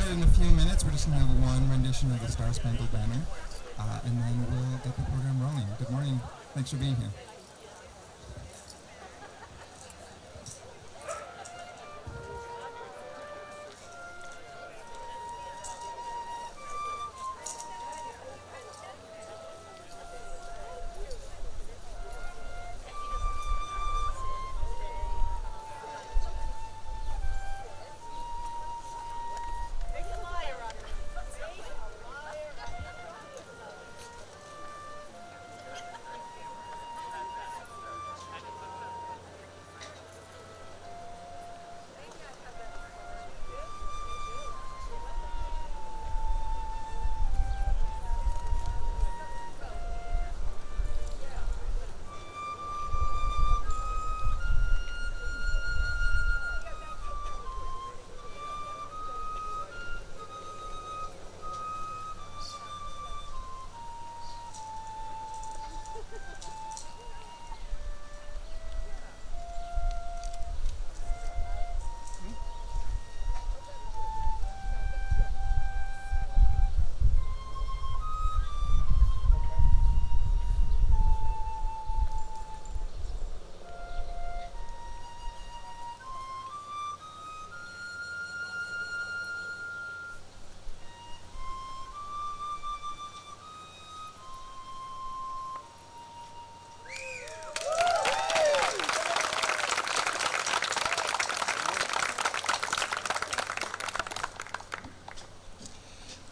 started in a few minutes. We're just going to have one rendition of the Star Spangled Banner, and then we'll get the program rolling. Good morning. Thanks for being here.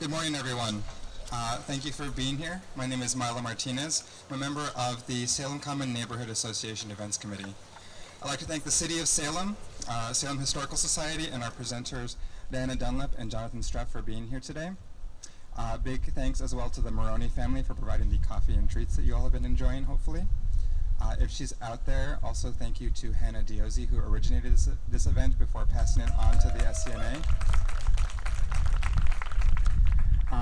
Good morning, everyone. Thank you for being here. My name is Marla Martinez. I'm a member of the Salem Commons Neighborhood Association Events Committee. I'd like to thank the City of Salem, Salem Historical Society, and our presenters, Diana Dunlap and Jonathan Streff, for being here today. Big thanks as well to the Maroney family for providing the coffee and treats that you all have been enjoying, hopefully. If she's out there, also thank you to Hannah Diozzi, who originated this event before passing it on to the SCNA.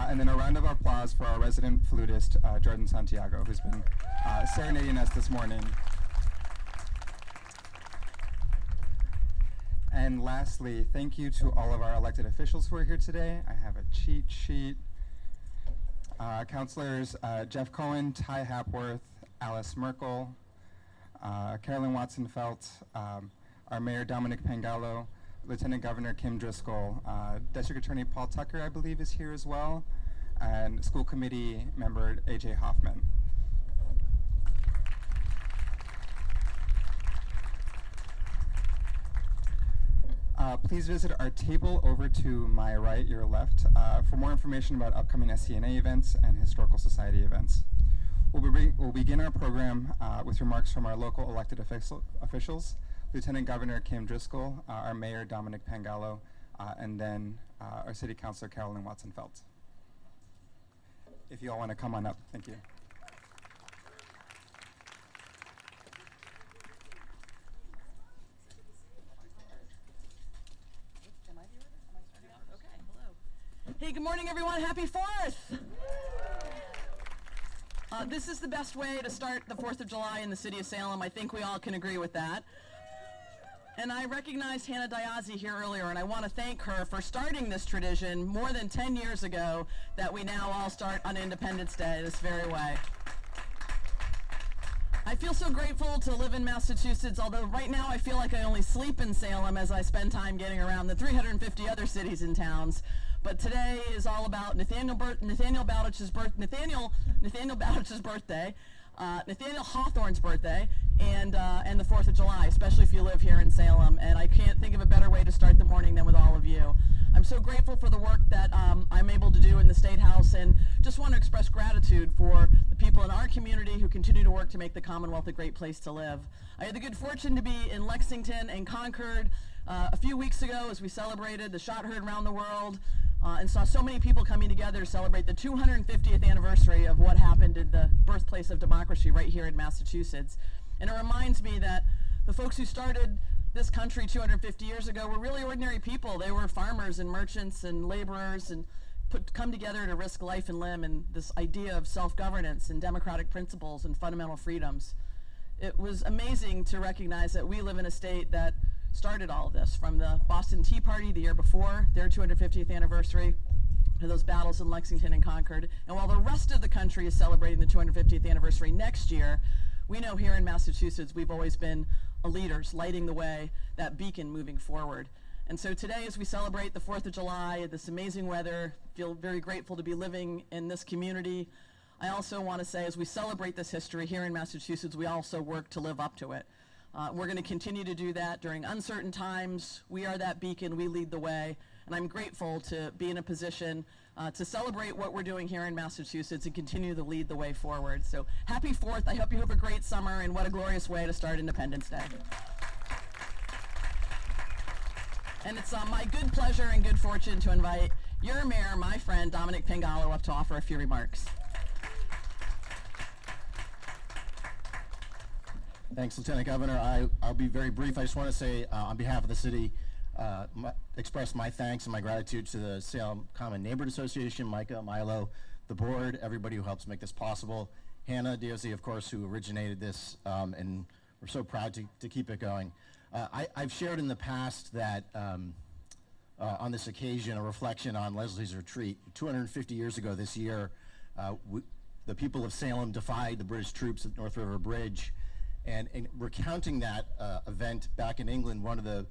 And then a round of applause for our resident flutist, Jordan Santiago, who's been serenading us this morning. And lastly, thank you to all of our elected officials who are here today. I have a cheat sheet. Councilors Jeff Cohen, Ty Hapworth, Alice Merkel, Carolyn Watson-Felt, our Mayor Dominic Pangalo, Lieutenant Governor Kim Driscoll, District Attorney Paul Tucker, I believe, is here as well, and School Committee member A.J. Hoffman. Please visit our table over to my right, your left, for more information about upcoming SCNA events and Historical Society events. We'll begin our program with remarks from our local elected officials, Lieutenant Governor Kim Driscoll, our Mayor Dominic Pangalo, and then our City Councilor Carolyn Watson-Felt. If you all want to come on up, thank you. Hey, good morning, everyone. Happy 4th! This is the best way to start the 4th of July in the city of Salem. I think we all can agree with that. And I recognized Hannah Diozzi here earlier, and I want to thank her for starting this tradition more than 10 years ago that we now all start on Independence Day this very way. I feel so grateful to live in Massachusetts, although right now I feel like I only sleep in Salem as I spend time getting around the 350 other cities and towns. But today is all about Nathaniel Bowditch's birthday, Nathaniel Hawthorne's birthday, and the 4th of July, especially if you live here in Salem. And I can't think of a better way to start the morning than with all of you. I'm so grateful for the work that I'm able to do in the State House, and just want to express gratitude for the people in our community who continue to work to make the Commonwealth a great place to live. I had the good fortune to be in Lexington and Concord a few weeks ago as we celebrated the shot heard around the world, and saw so many people coming together to celebrate the 250th anniversary of what happened in the birthplace of democracy right here in Massachusetts. And it reminds me that the folks who started this country 250 years ago were really ordinary people. They were farmers and merchants and laborers, and come together to risk life and limb in this idea of self-governance and democratic principles and fundamental freedoms. It was amazing to recognize that we live in a state that started all of this, from the Boston Tea Party the year before, their 250th anniversary, to those battles in Lexington and Concord. And while the rest of the country is celebrating the 250th anniversary next year, we know here in Massachusetts we've always been leaders, lighting the way, that beacon moving forward. And so today, as we celebrate the 4th of July, this amazing weather, feel very grateful to be living in this community. I also want to say, as we celebrate this history here in Massachusetts, we also work to live up to it. We're going to continue to do that during uncertain times. We are that beacon, we lead the way, and I'm grateful to be in a position to celebrate what we're doing here in Massachusetts and continue to lead the way forward. So happy 4th. I hope you have a great summer, and what a glorious way to start Independence Day. And it's my good pleasure and good fortune to invite your mayor, my friend, Dominic Pangalo, up to offer a few remarks. Thanks, Lieutenant Governor. I'll be very brief. I just want to say, on behalf of the city, express my thanks and my gratitude to the Salem Common Neighborhood Association, Micah, Milo, the board, everybody who helps make this possible. Hannah Diozzi, of course, who originated this, and we're so proud to keep it going. I've shared in the past that on this occasion, a reflection on Leslie's retreat. 250 years ago this year, the people of Salem defied the British troops at North River Bridge. And in recounting that event back in England, one of the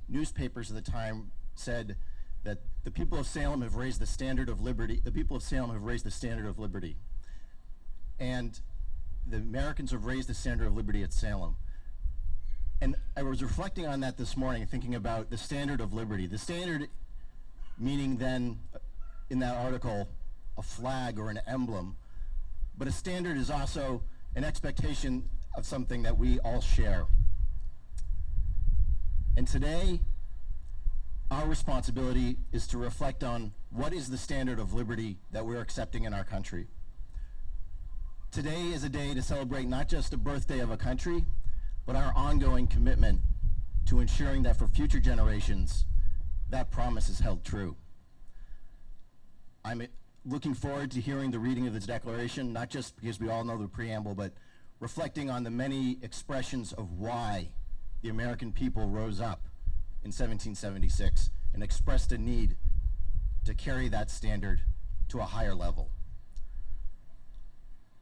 newspapers at the time said that the people of Salem have raised the standard of liberty. The people of Salem have raised the standard of liberty. And the Americans have raised the standard of liberty at Salem. And I was reflecting on that this morning, thinking about the standard of liberty. The standard meaning then, in that article, a flag or an emblem. But a standard is also an expectation of something that we all share. And today, our responsibility is to reflect on what is the standard of liberty that we're accepting in our country. Today is a day to celebrate not just a birthday of a country, but our ongoing commitment to ensuring that for future generations, that promise is held true. I'm looking forward to hearing the reading of this declaration, not just because we all know the preamble, but reflecting on the many expressions of why the American people rose up in 1776 and expressed a need to carry that standard to a higher level.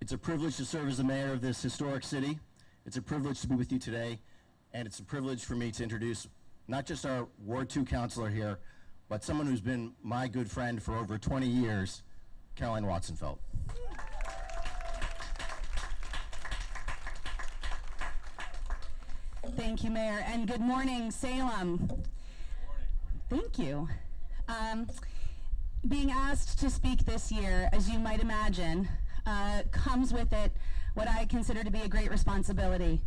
It's a privilege to serve as the mayor of this historic city. It's a privilege to be with you today, and it's a privilege for me to introduce not just our Ward 2 councilor here, but someone who's been my good friend for over 20 years, Caroline Watsonfeld. Thank you, Mayor, and good morning, Salem. Good morning. Thank you. Being asked to speak this year, as you might imagine, comes with it what I consider to be a great responsibility.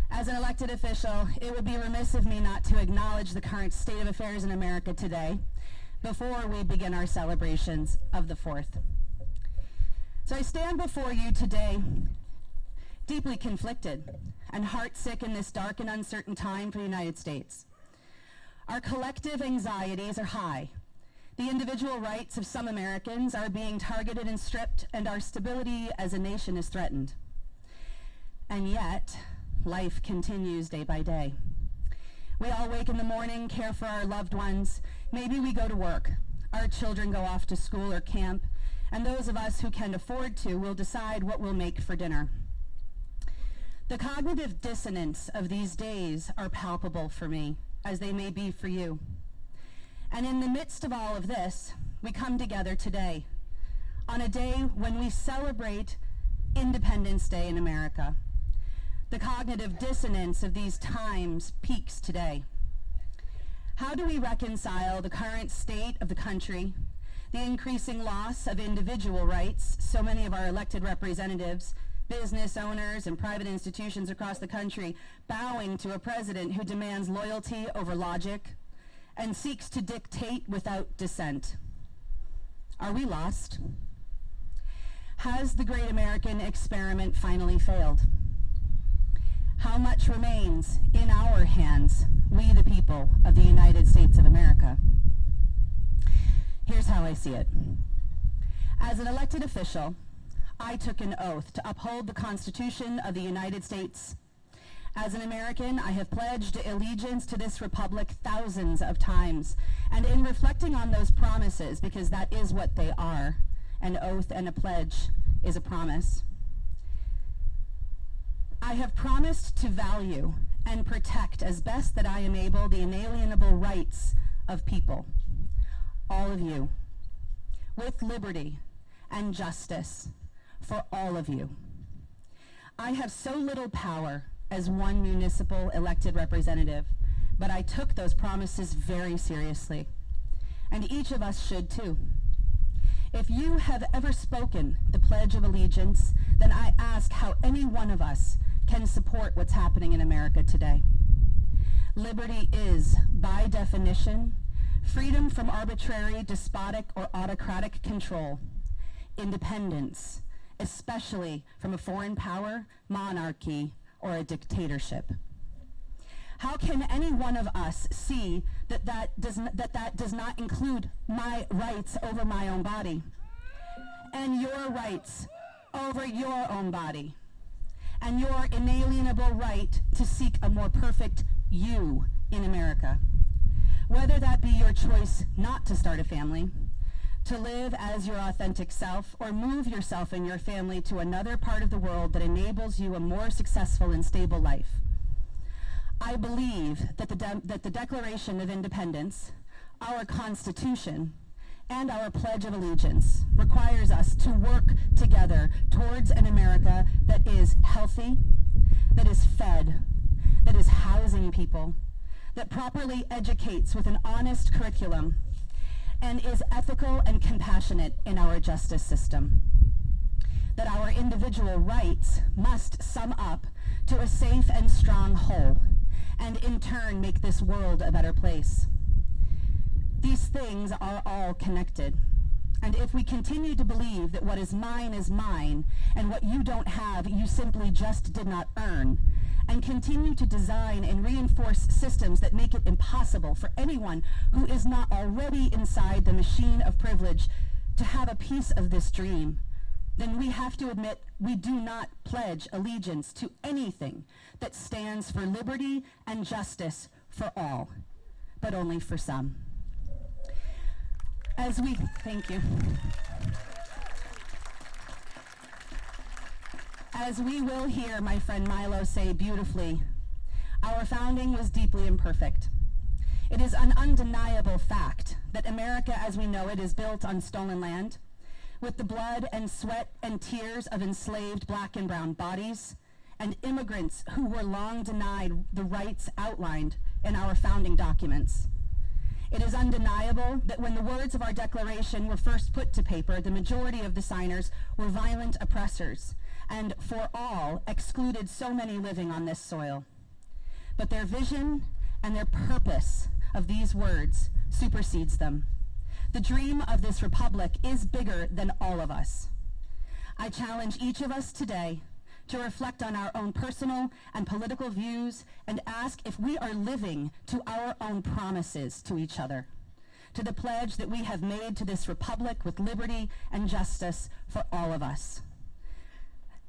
As an elected official, it would be remiss of me not to acknowledge the current state of affairs in America today before we begin our celebrations of the 4th. So I stand before you today deeply conflicted and heartsick in this dark and uncertain time for the United States. Our collective anxieties are high. The individual rights of some Americans are being targeted and stripped, and our stability as a nation is threatened. And yet, life continues day by day. We all wake in the morning, care for our loved ones. Maybe we go to work. Our children go off to school or camp, and those of us who can afford to will decide what we'll make for dinner. The cognitive dissonance of these days are palpable for me, as they may be for you. And in the midst of all of this, we come together today, on a day when we celebrate Independence Day in America. The cognitive dissonance of these times peaks today. How do we reconcile the current state of the country, the increasing loss of individual rights, so many of our elected representatives, business owners, and private institutions across the country bowing to a president who demands loyalty over logic and seeks to dictate without dissent? Are we lost? Has the great American experiment finally failed? How much remains in our hands, we the people of the United States of America? Here's how I see it. As an elected official, I took an oath to uphold the Constitution of the United States As an American, I have pledged allegiance to this republic thousands of times, and in reflecting on those promises, because that is what they are, an oath and a pledge is a promise, I have promised to value and protect as best that I am able the inalienable rights of people, all of you, with liberty and justice for all of you. I have so little power as one municipal elected representative, but I took those promises very seriously, and each of us should too. If you have ever spoken the Pledge of Allegiance, then I ask how any one of us can support what's happening in America today. Liberty is, by definition, freedom from arbitrary, despotic, or autocratic control. Independence, especially from a foreign power, monarchy, or a dictatorship. How can any one of us see that does not include my rights over my own body, and your rights over your own body, and your inalienable right to seek a more perfect you in America? Whether that be your choice not to start a family, to live as your authentic self, or move yourself and your family to another part of the world that enables you a more successful and stable life. I believe that the Declaration of Independence, our Constitution, and our Pledge of Allegiance requires us to work together towards an America that is healthy, that is fed, that is housing people, that properly educates with an honest curriculum, and is ethical and compassionate in our justice system. That our individual rights must sum up to a safe and strong whole, and in turn make this world a better place. These things are all connected. And if we continue to believe that what is mine, and what you don't have, you simply just did not earn, and continue to design and reinforce systems that make it impossible for anyone who is not already inside the machine of privilege to have a piece of this dream, then we have to admit we do not pledge allegiance to anything that stands for liberty and justice for all, but only for some. Thank you. As we will hear my friend Milo say beautifully, our founding was deeply imperfect. It is an undeniable fact that America as we know it is built on stolen land, with the blood and sweat and tears of enslaved black and brown bodies, and immigrants who were long denied the rights outlined in our founding documents. It is undeniable that when the words of our Declaration were first put to paper, the majority of the signers were violent oppressors, and for all excluded so many living on this soil. But their vision and their purpose of these words supersedes them. The dream of this republic is bigger than all of us. I challenge each of us today to reflect on our own personal and political views and ask if we are living to our own promises to each other, to the pledge that we have made to this republic with liberty and justice for all of us.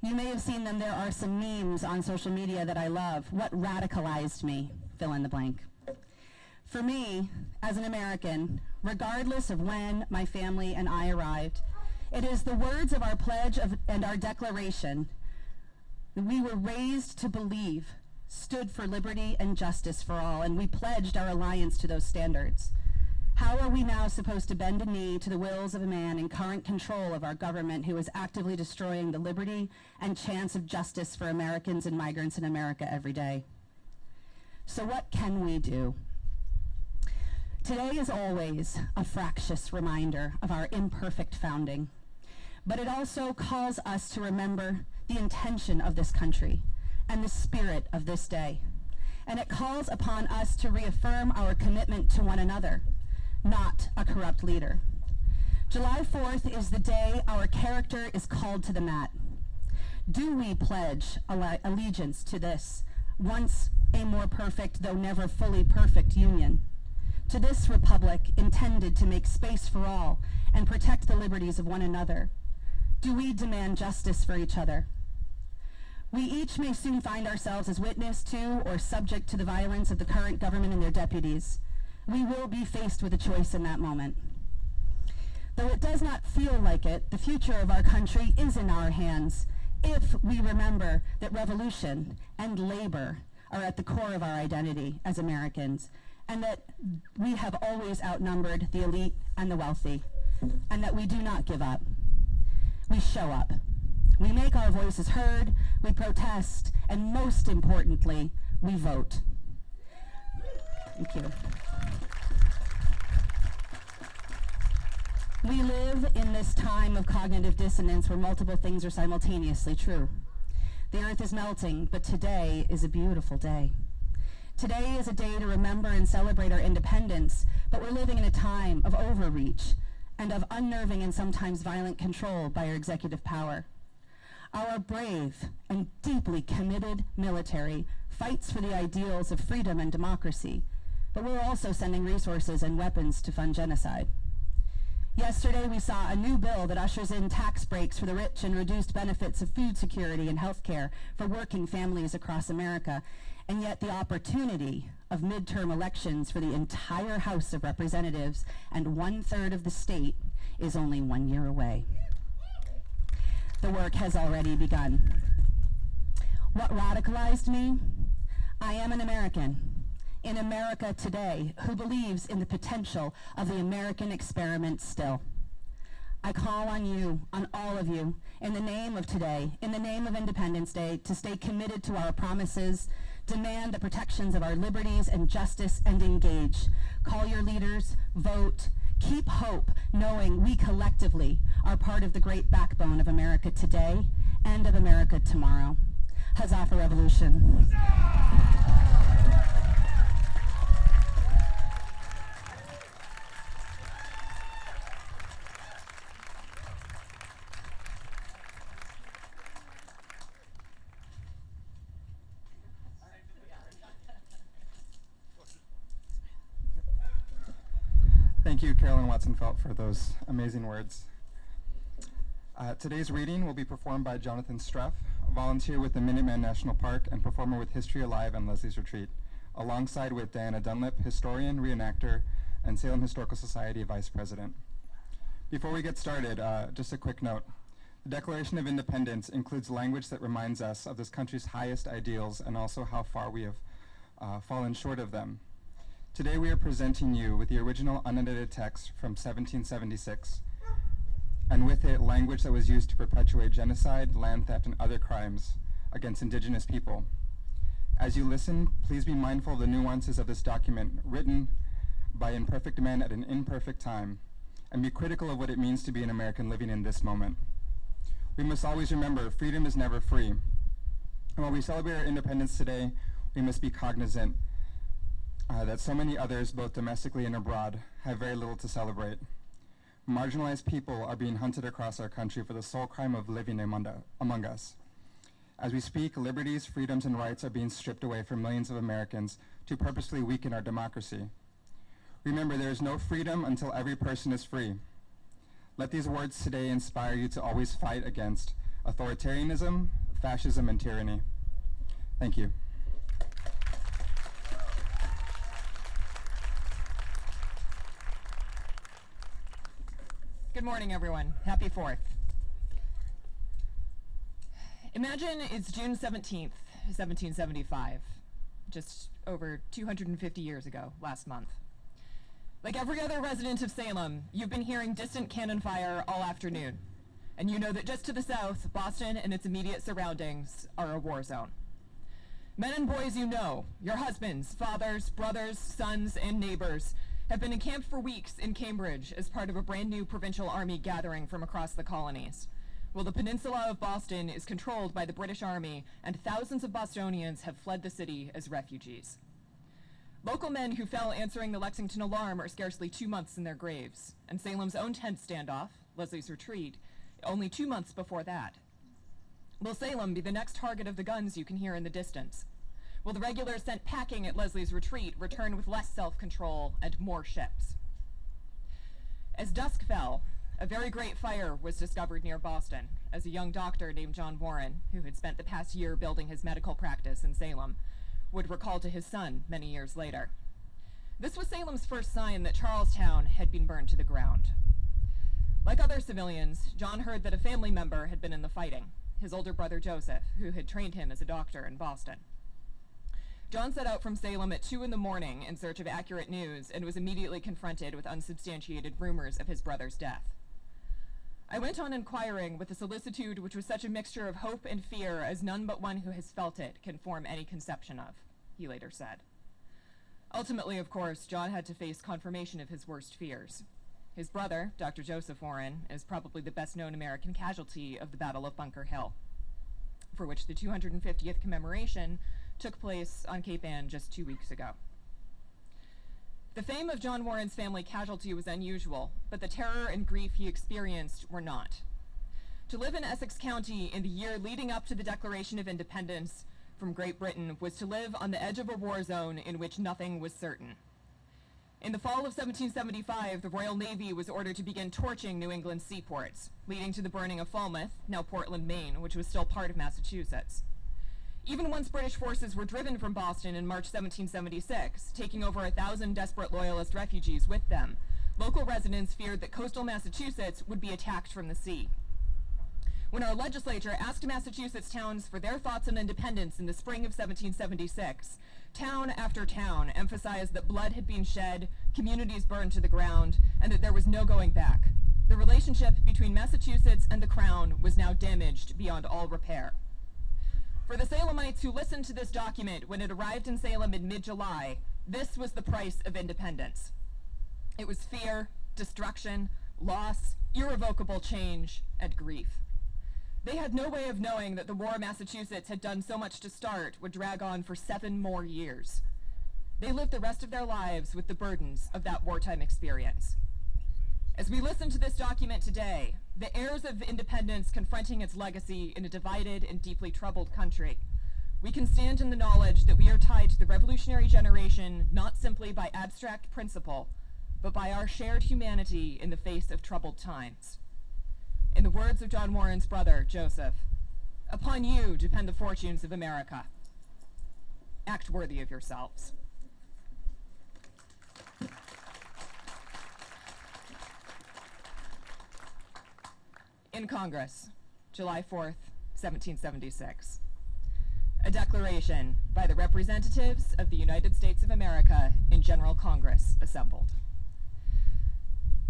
You may have seen them. There are some memes on social media that I love. What radicalized me? Fill in the blank. For me, as an American, regardless of when my family and I arrived, it is the words of our pledge and our declaration that we were raised to believe stood for liberty and justice for all, and we pledged our alliance to those standards. How are we now supposed to bend a knee to the wills of a man in current control of our government who is actively destroying the liberty and chance of justice for Americans and migrants in America every day? So what can we do? Today is always a fractious reminder of our imperfect founding, but it also calls us to remember the intention of this country and the spirit of this day. And it calls upon us to reaffirm our commitment to one another, not a corrupt leader. July 4th is the day our character is called to the mat. Do we pledge allegiance to this, once a more perfect, though never fully perfect union? To this republic intended to make space for all and protect the liberties of one another? Do we demand justice for each other? We each may soon find ourselves as witness to or subject to the violence of the current government and their deputies. We will be faced with a choice in that moment. Though it does not feel like it, the future of our country is in our hands if we remember that revolution and labor are at the core of our identity as Americans, and that we have always outnumbered the elite and the wealthy, and that we do not give up. We show up. We make our voices heard, we protest, and most importantly, we vote. Thank you. We live in this time of cognitive dissonance where multiple things are simultaneously true. The earth is melting, but today is a beautiful day. Today is a day to remember and celebrate our independence, but we're living in a time of overreach and of unnerving and sometimes violent control by our executive power. Our brave and deeply committed military fights for the ideals of freedom and democracy, but we're also sending resources and weapons to fund genocide. Yesterday, we saw a new bill that ushers in tax breaks for the rich and reduced benefits of food security and health care for working families across America, and yet the opportunity of midterm elections for the entire House of Representatives and 1/3 of the state is only 1 year away. The work has already begun. What radicalized me? I am an American in America today who believes in the potential of the American experiment still. I call on you, on all of you, in the name of today, in the name of Independence Day, to stay committed to our promises, demand the protections of our liberties and justice, and engage. Call your leaders, vote, keep hope, knowing we collectively are part of the great backbone of America today and of America tomorrow. Huzzah for revolution. Thank you, Carolyn Watson-Felt, for those amazing words. Today's reading will be performed by Jonathan Struff, a volunteer with the Minuteman National Park and performer with History Alive and Leslie's Retreat, alongside with Diana Dunlip, historian, reenactor, and Salem Historical Society vice president. Before we get started, just a quick note. The Declaration of Independence includes language that reminds us of this country's highest ideals and also how far we have fallen short of them. Today we are presenting you with the original unedited text from 1776, and with it language that was used to perpetuate genocide, land theft, and other crimes against indigenous people. As you listen, please be mindful of the nuances of this document written by imperfect men at an imperfect time, and be critical of what it means to be an American living in this moment. We must always remember freedom is never free. And while we celebrate our independence today, we must be cognizant that so many others, both domestically and abroad, have very little to celebrate. Marginalized people are being hunted across our country for the sole crime of living among us. As we speak, liberties, freedoms, and rights are being stripped away from millions of Americans to purposely weaken our democracy. Remember, there is no freedom until every person is free. Let these words today inspire you to always fight against authoritarianism, fascism, and tyranny. Thank you. Good morning, everyone. Happy 4th. Imagine it's June 17th, 1775, just over 250 years ago, last month. Like every other resident of Salem, you've been hearing distant cannon fire all afternoon, and you know that just to the south, Boston and its immediate surroundings are a war zone. Men and boys you know, your husbands, fathers, brothers, sons, and neighbors, have been encamped for weeks in Cambridge as part of a brand new provincial army gathering from across the colonies. Well, the peninsula of Boston is controlled by the British Army, and thousands of Bostonians have fled the city as refugees. Local men who fell answering the Lexington alarm are scarcely 2 months in their graves, and Salem's own tent standoff, Leslie's Retreat, only 2 months before that. Will Salem be the next target of the guns you can hear in the distance? Will the regulars sent packing at Leslie's Retreat return with less self-control and more ships? As dusk fell, a very great fire was discovered near Boston as a young doctor named John Warren, who had spent the past year building his medical practice in Salem, would recall to his son many years later. This was Salem's first sign that Charlestown had been burned to the ground. Like other civilians, John heard that a family member had been in the fighting, his older brother Joseph, who had trained him as a doctor in Boston. John set out from Salem at 2 a.m. in search of accurate news and was immediately confronted with unsubstantiated rumors of his brother's death. I went on inquiring with a solicitude which was such a mixture of hope and fear as none but one who has felt it can form any conception of, he later said. Ultimately, of course, John had to face confirmation of his worst fears. His brother, Dr. Joseph Warren, is probably the best-known American casualty of the Battle of Bunker Hill, for which the 250th commemoration took place on Cape Ann just 2 weeks ago. The fame of John Warren's family casualty was unusual, but the terror and grief he experienced were not. To live in Essex County in the year leading up to the Declaration of Independence from Great Britain was to live on the edge of a war zone in which nothing was certain. In the fall of 1775, the Royal Navy was ordered to begin torching New England seaports, leading to the burning of Falmouth, now Portland, Maine, which was still part of Massachusetts. Even once British forces were driven from Boston in March 1776, taking over 1,000 desperate Loyalist refugees with them, local residents feared that coastal Massachusetts would be attacked from the sea. When our legislature asked Massachusetts towns for their thoughts on independence in the spring of 1776, town after town emphasized that blood had been shed, communities burned to the ground, and that there was no going back. The relationship between Massachusetts and the Crown was now damaged beyond all repair. For the Salemites who listened to this document when it arrived in Salem in mid-July, this was the price of independence. It was fear, destruction, loss, irrevocable change, and grief. They had no way of knowing that the war Massachusetts had done so much to start would drag on for 7 more years. They lived the rest of their lives with the burdens of that wartime experience. As we listen to this document today, the heirs of independence confronting its legacy in a divided and deeply troubled country, we can stand in the knowledge that we are tied to the revolutionary generation not simply by abstract principle, but by our shared humanity in the face of troubled times. In the words of John Warren's brother, Joseph, "Upon you depend the fortunes of America. Act worthy of yourselves." In Congress, July 4th, 1776. A declaration by the representatives of the United States of America in General Congress assembled.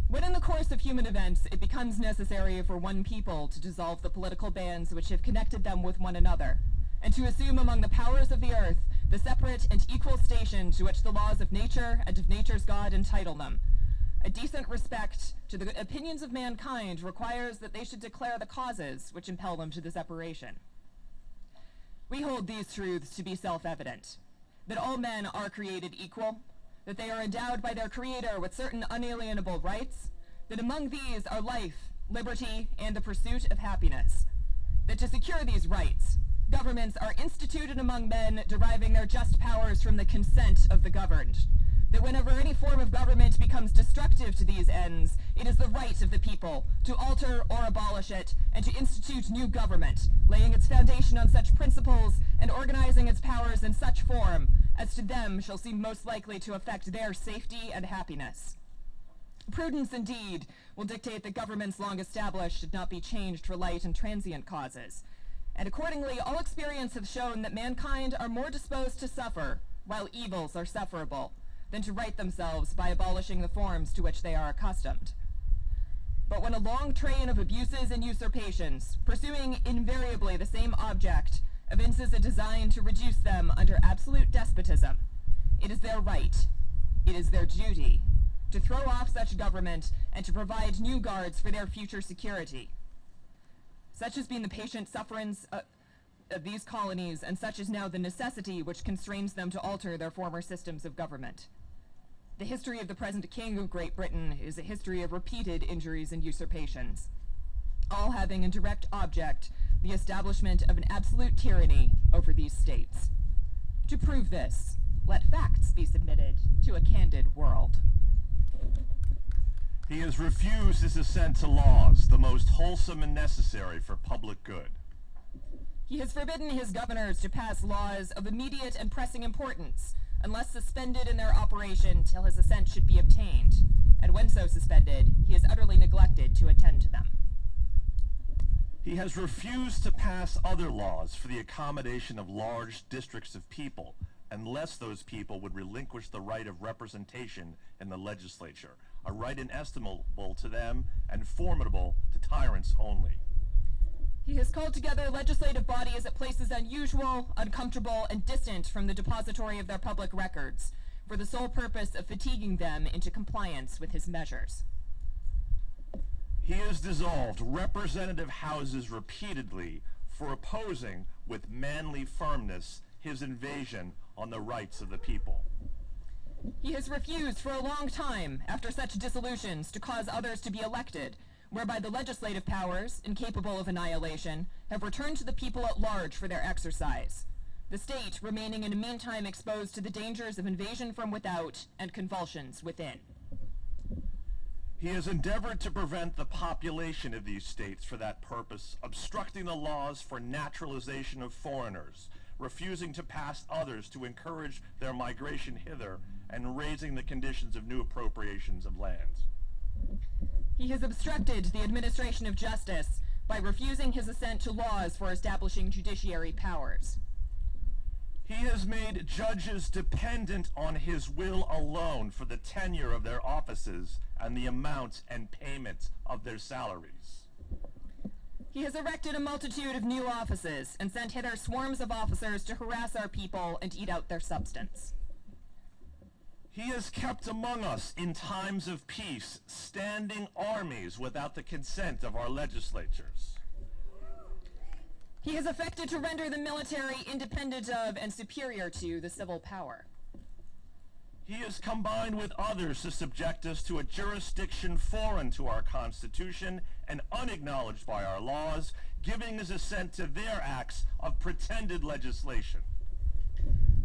When in the course of human events it becomes necessary for one people to dissolve the political bands which have connected them with one another, and to assume among the powers of the earth the separate and equal station to which the laws of nature and of nature's God entitle them, a decent respect to the opinions of mankind requires that they should declare the causes which impel them to the separation. We hold these truths to be self-evident, that all men are created equal, that they are endowed by their Creator with certain unalienable rights, that among these are life, liberty, and the pursuit of happiness, that to secure these rights, governments are instituted among men deriving their just powers from the consent of the governed, that whenever any form of government becomes destructive to these ends, it is the right of the people to alter or abolish it and to institute new government, laying its foundation on such principles and organizing its powers in such form as to them shall seem most likely to affect their safety and happiness. Prudence, indeed, will dictate that governments long established should not be changed for light and transient causes, and accordingly all experience has shown that mankind are more disposed to suffer, while evils are sufferable, than to right themselves by abolishing the forms to which they are accustomed. But when a long train of abuses and usurpations, pursuing invariably the same object, evinces a design to reduce them under absolute despotism, it is their right, it is their duty, to throw off such government and to provide new guards for their future security. Such has been the patient sufferance of these colonies, and such is now the necessity which constrains them to alter their former systems of government. The history of the present King of Great Britain is a history of repeated injuries and usurpations, all having in direct object the establishment of an absolute tyranny over these states. To prove this, let facts be submitted to a candid world. He has refused his assent to laws, the most wholesome and necessary for public good. He has forbidden his governors to pass laws of immediate and pressing importance, unless suspended in their operation till his assent should be obtained, and when so suspended, he has utterly neglected to attend to them. He has refused to pass other laws for the accommodation of large districts of people, unless those people would relinquish the right of representation in the legislature, a right inestimable to them and formidable to tyrants only. He has called together legislative bodies at places unusual, uncomfortable, and distant from the depository of their public records, for the sole purpose of fatiguing them into compliance with his measures. He has dissolved representative houses repeatedly for opposing with manly firmness his invasion on the rights of the people. He has refused for a long time, after such dissolutions, to cause others to be elected, whereby the legislative powers, incapable of annihilation, have returned to the people at large for their exercise, the state remaining in the meantime exposed to the dangers of invasion from without and convulsions within. He has endeavored to prevent the population of these states for that purpose, obstructing the laws for naturalization of foreigners, refusing to pass others to encourage their migration hither, and raising the conditions of new appropriations of lands. He has obstructed the administration of justice by refusing his assent to laws for establishing judiciary powers. He has made judges dependent on his will alone for the tenure of their offices and the amount and payment of their salaries. He has erected a multitude of new offices and sent hither swarms of officers to harass our people and eat out their substance. He has kept among us in times of peace standing armies without the consent of our legislatures. He has affected to render the military independent of and superior to the civil power. He has combined with others to subject us to a jurisdiction foreign to our Constitution and unacknowledged by our laws, giving his assent to their acts of pretended legislation.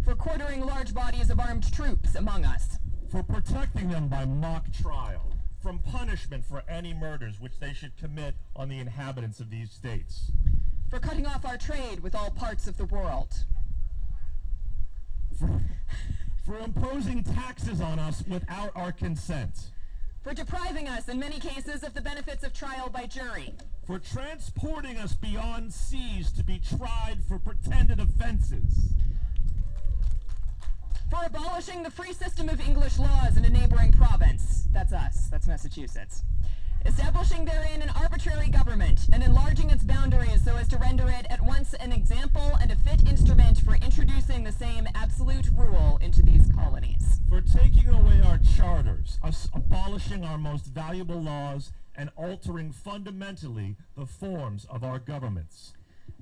For quartering large bodies of armed troops among us. For protecting them by mock trial, from punishment for any murders which they should commit on the inhabitants of these states. For cutting off our trade with all parts of the world. For imposing taxes on us without our consent. For depriving us, in many cases, of the benefits of trial by jury. For transporting us beyond seas to be tried for pretended offenses. For abolishing the free system of English laws in a neighboring province. That's us. That's Massachusetts. Establishing therein an arbitrary government and enlarging its boundaries so as to render it at once an example and a fit instrument for introducing the same absolute rule into these colonies. For taking away our charters, us abolishing our most valuable laws, and altering fundamentally the forms of our governments.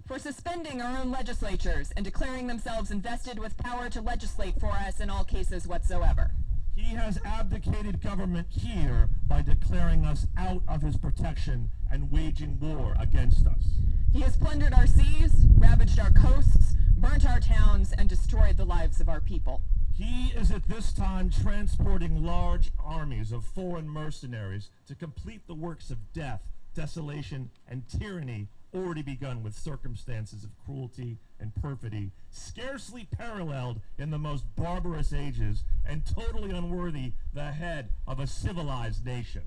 For suspending our own legislatures and declaring themselves invested with power to legislate for us in all cases whatsoever. He has abdicated government here by declaring us out of his protection and waging war against us. He has plundered our seas, ravaged our coasts, burnt our towns, and destroyed the lives of our people. He is at this time transporting large armies of foreign mercenaries to complete the works of death, desolation, and tyranny already begun with circumstances of cruelty and perfidy, scarcely paralleled in the most barbarous ages, and totally unworthy the head of a civilized nation.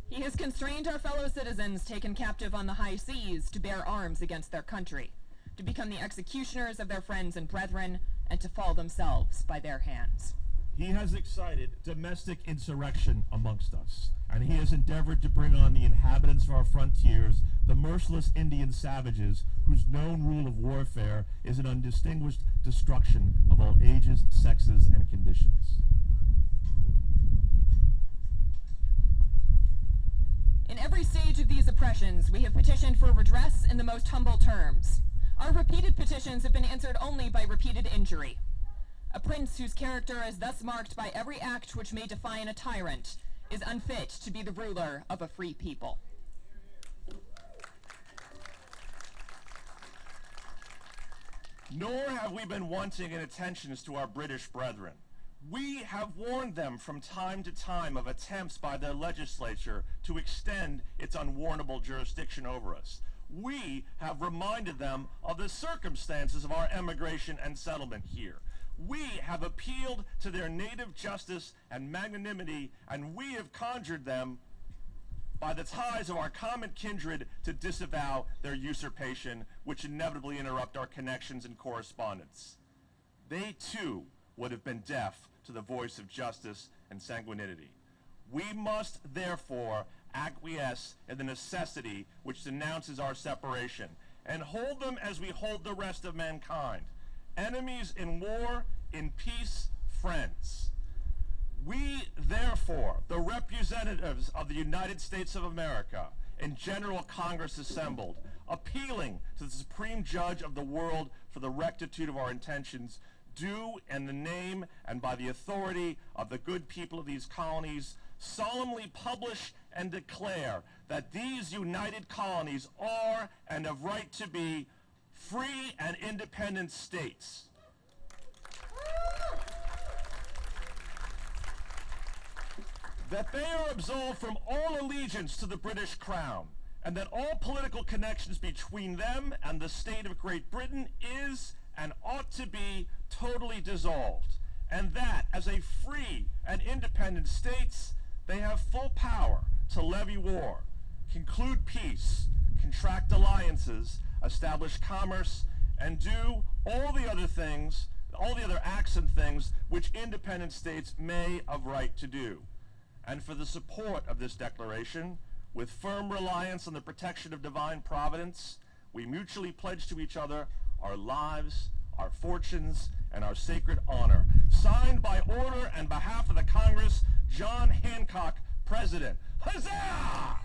He has constrained our fellow citizens taken captive on the high seas to bear arms against their country, to become the executioners of their friends and brethren, and to fall themselves by their hands. He has excited domestic insurrection amongst us, and he has endeavored to bring on the inhabitants of our frontiers, the merciless Indian savages, whose known rule of warfare is an undistinguished destruction of all ages, sexes, and conditions. In every stage of these oppressions, we have petitioned for redress in the most humble terms. Our repeated petitions have been answered only by repeated injury. A prince whose character is thus marked by every act which may define a tyrant is unfit to be the ruler of a free people. Nor have we been wanting in attentions to our British brethren. We have warned them from time to time of attempts by their legislature to extend its unwarrantable jurisdiction over us. We have reminded them of the circumstances of our emigration and settlement here. We have appealed to their native justice and magnanimity, and we have conjured them by the ties of our common kindred to disavow their usurpation, which inevitably interrupt our connections and correspondence. They too would have been deaf to the voice of justice and sanguinity. We must therefore acquiesce in the necessity which denounces our separation, and hold them as we hold the rest of mankind, enemies in war, in peace, friends. We, therefore, the representatives of the United States of America, in General Congress assembled, appealing to the Supreme Judge of the world for the rectitude of our intentions, do in the name and by the authority of the good people of these colonies solemnly publish and declare that these united colonies are and have right to be free and independent states. That they are absolved from all allegiance to the British Crown, and that all political connections between them and the state of Great Britain is and ought to be totally dissolved, and that as a free and independent states, they have full power to levy war, conclude peace, contract alliances, establish commerce, and do all the other things, all the other acts and things which independent states may of right to do. And for the support of this declaration, with firm reliance on the protection of divine providence, we mutually pledge to each other our lives, our fortunes, and our sacred honor. Signed by order and behalf of the Congress, John Hancock, President. Huzzah!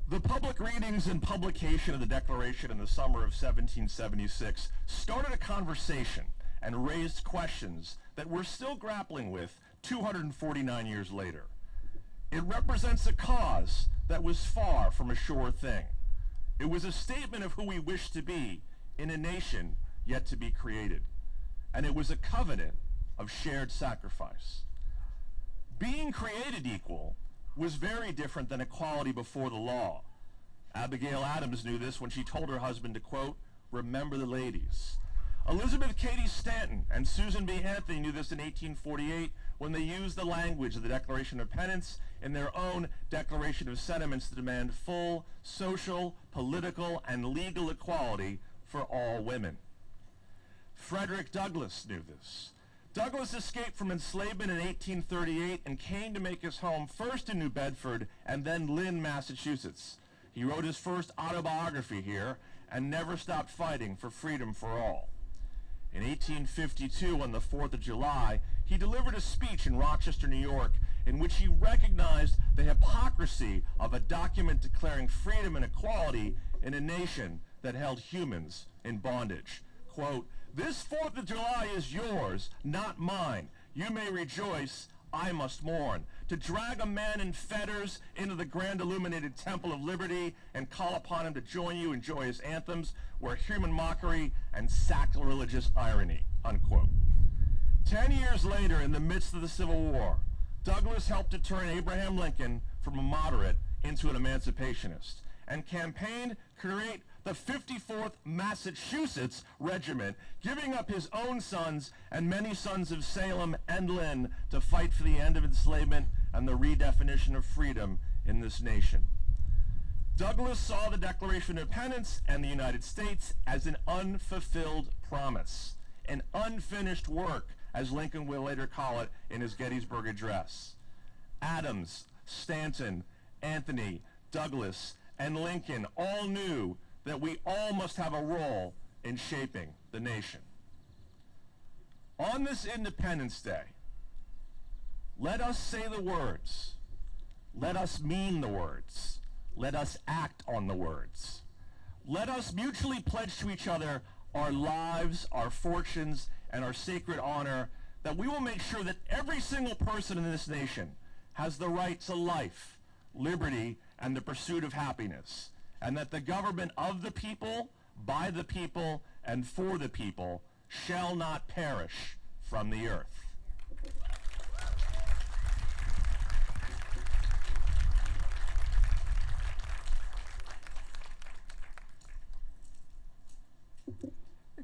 The public readings and publication of the Declaration in the summer of 1776 started a conversation and raised questions that we're still grappling with 249 years later. It represents a cause that was far from a sure thing. It was a statement of who we wish to be in a nation yet to be created. And it was a covenant of shared sacrifice. Being created equal was very different than equality before the law. Abigail Adams knew this when she told her husband to, quote, "Remember the ladies." Elizabeth Cady Stanton and Susan B. Anthony knew this in 1848 when they used the language of the Declaration of Independence in their own Declaration of Sentiments to demand full social, political, and legal equality for all women. Frederick Douglass knew this. Douglass escaped from enslavement in 1838 and came to make his home first in New Bedford and then Lynn, Massachusetts. He wrote his first autobiography here and never stopped fighting for freedom for all. In 1852, on the 4th of July, he delivered a speech in Rochester, New York, in which he recognized the hypocrisy of a document declaring freedom and equality in a nation that held humans in bondage. Quote, "This 4th of July is yours, not mine. You may rejoice, I must mourn. To drag a man in fetters into the grand illuminated temple of liberty and call upon him to join you in joyous anthems were human mockery and sacrilegious irony," unquote. 10 years later, in the midst of the Civil War, Douglass helped to turn Abraham Lincoln from a moderate into an emancipationist and campaigned to create the 54th Massachusetts Regiment, giving up his own sons and many sons of Salem and Lynn to fight for the end of enslavement and the redefinition of freedom in this nation. Douglass saw the Declaration of Independence and the United States as an unfulfilled promise, an unfinished work, as Lincoln will later call it in his Gettysburg Address. Adams, Stanton, Anthony, Douglass, and Lincoln all knew that we all must have a role in shaping the nation. On this Independence Day, let us say the words. Let us mean the words. Let us act on the words. Let us mutually pledge to each other our lives, our fortunes, and our sacred honor, that we will make sure that every single person in this nation has the right to life, liberty, and the pursuit of happiness, and that the government of the people, by the people, and for the people shall not perish from the earth.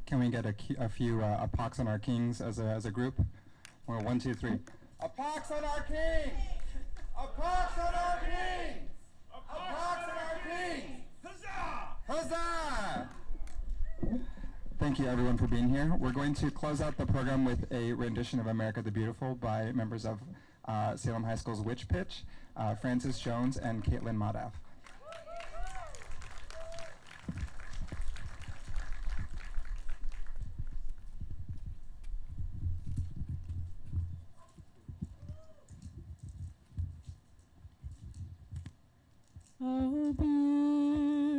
Can we get a few a pox on our kings as a group? Or 1, 2, 3. A pox on our kings! A pox on our kings! A pox on our kings! Huzzah! Huzzah! Thank you everyone for being here. We're going to close out the program with a rendition of America the Beautiful by members of Salem High School's Witch Pitch, Francis Jones and Caitlin Modaff. Oh,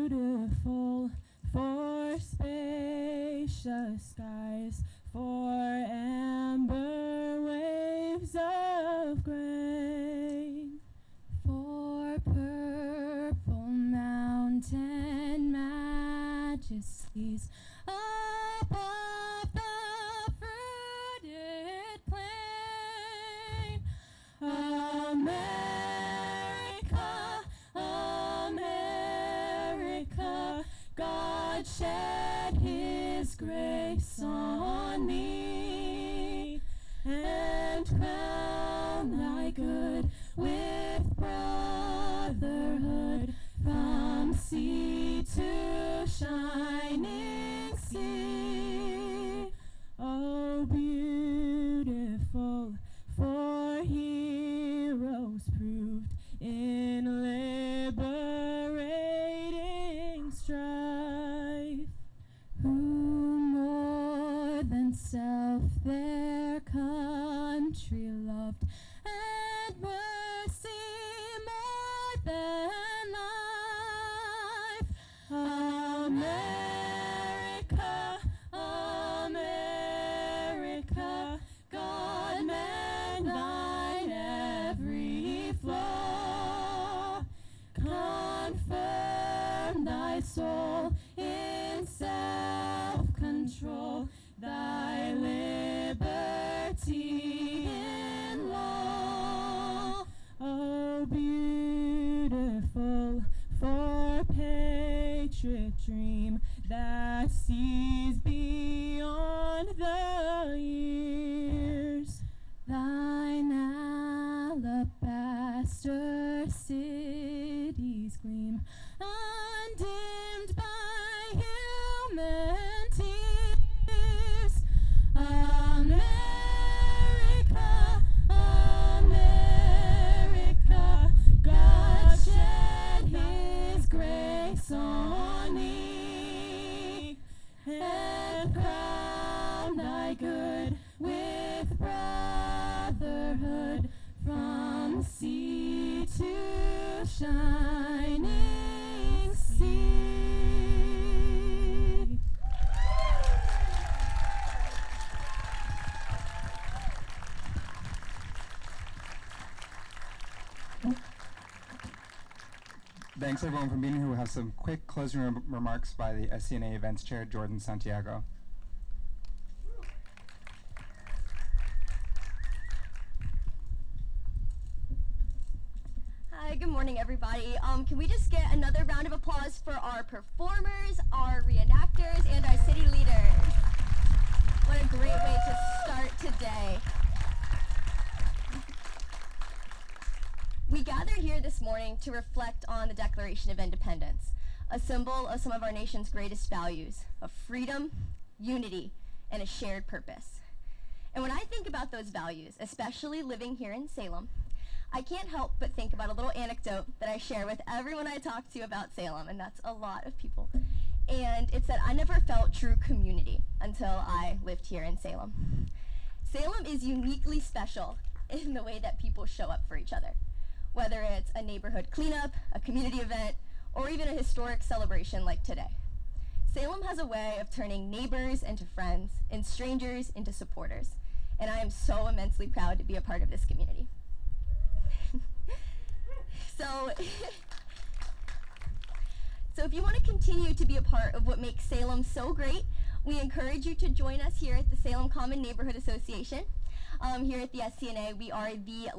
beautiful for spacious skies, for amber waves of grain, for purple mountain majesties above the fruited plain. America, America, God shed his grace on thee, and crown thy good with brotherhood from sea to shining sea. Oh, beautiful for heroes proved in liberating strife, who more than self their country loved, and mercy more than life. America, America, God mend thine every flaw, confirm thy soul in self-control, thy liberty in law. Oh, beautiful for patriot dream that sees beyond the years, thine alabaster cities gleam, undimmed by human tears. America, America, God shed his grace on thee, and crown thy good with brotherhood from sea to shining sea. Thanks everyone for being here. We'll have some quick closing remarks by the SCNA Events Chair, Jordan Santiago. Hi, good morning everybody. Can we just get another round of applause for our performers, our reenactors, and our city leaders? What a great way to start today. We gather here this morning to reflect on the Declaration of Independence, a symbol of some of our nation's greatest values of freedom, unity, and a shared purpose. And when I think about those values, especially living here in Salem, I can't help but think about a little anecdote that I share with everyone I talk to about Salem, and that's a lot of people. And it's that I never felt true community until I lived here in Salem. Salem is uniquely special in the way that people show up for each other. Whether it's a neighborhood cleanup, a community event, or even a historic celebration like today. Salem has a way of turning neighbors into friends and strangers into supporters, and I am so immensely proud to be a part of this community. So, so if you want to continue to be a part of what makes Salem so great, we encourage you to join us here at the Salem Commons Neighborhood Association. Here at the SCNA, we are the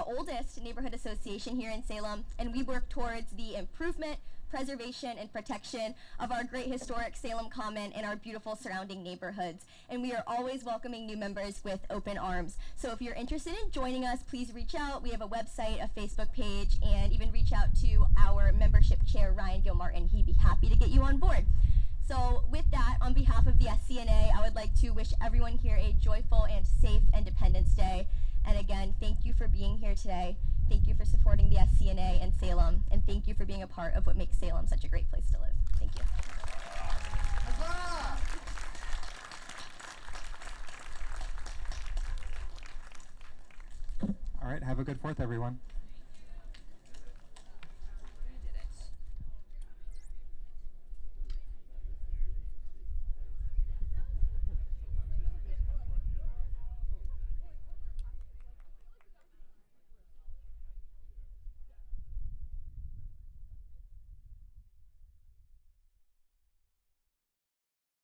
oldest neighborhood association here in Salem, and we work towards the improvement, preservation, and protection of our great historic Salem Common and our beautiful surrounding neighborhoods. And we are always welcoming new members with open arms. So if you're interested in joining us, please reach out. We have a website, a Facebook page, and even reach out to our membership chair, Ryan Gilmartin. He'd be happy to get you on board. So with that, on behalf of the SCNA, I would like to wish everyone here a joyful and safe Independence Day. And again, thank you for being here today. Thank you for supporting the SCNA and Salem. And thank you for being a part of what makes Salem such a great place to live. Thank you. All right, have a good 4th, everyone.